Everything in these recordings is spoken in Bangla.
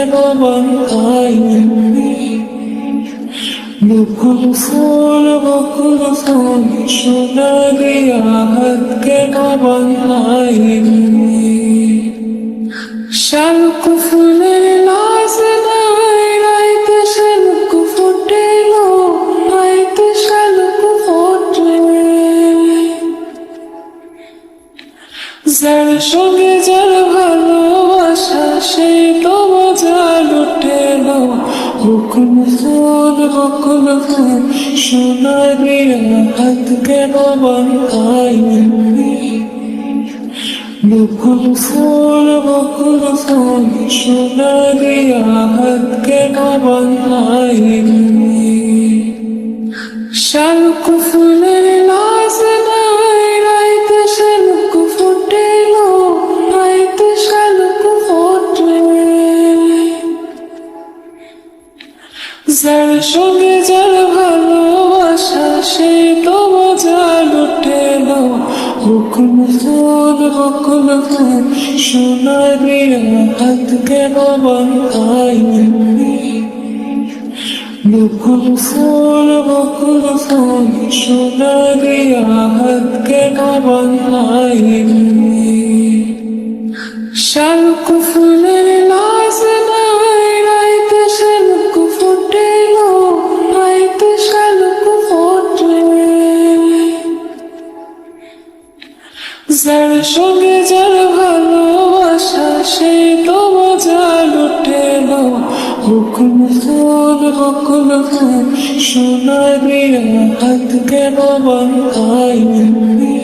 কেন বাঁধাইনি বকুল ফুল সোনা দিয়া হাত কেন বাঁধাইনি শালুক ফুলের লাজ নাই রাইতে শালুক ফুটেল রাইতে শালুক ফোটে যার সঙ্গে যার ভালোবাসা সেই তো মজা লুটেল বকুল ফুল সোনা দিয়া হাত কেন বাঁধাইনি বকুল ফুল সোনা দিয়া হাত কেন বাঁধাইনি শালুক ফুলের লাজ নাই রাইতে শালুক ফুটেল রাইতে শালুক ফোটে যার সঙ্গে যার ভালোবাসা সেই তো মজা লুটেল বকুল ফুল সোনা দিয়া হাত কেন বাঁধাইনি বকুল ফুল সোনা দিয়া হাত কেন বাঁধাইনি শালুক ফুলের লাজ নাই রাইতে শালুক ফুটেল রাইতে শালুক ফোটে যার সঙ্গে যার ভালোবাসা সেই তো মজা লুটেল বকুল ফুল সোনা দিয়া হাত কেন বাঁধাইনি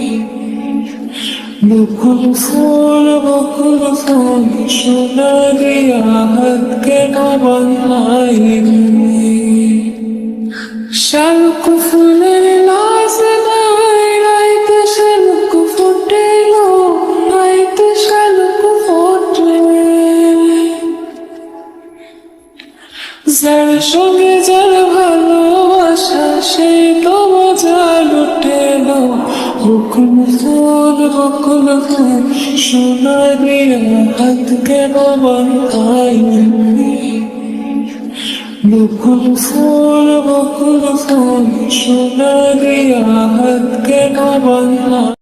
বকুল ফুল সোনা দিয়া হাত কেন বাঁধাইনি শালুক ফুলের লাজ নাই রাইতে শালুক ফুটেল রাইতে শালুক ফোটে যার সঙ্গে যার ভালোবাসা সেই তো মজা লুটেল বকুল ফুল সোনা দিয়া হাত কেন বাঁধাইনি বকুল ফুল সোনা দিয়া হাত কেন বাঁধাইনি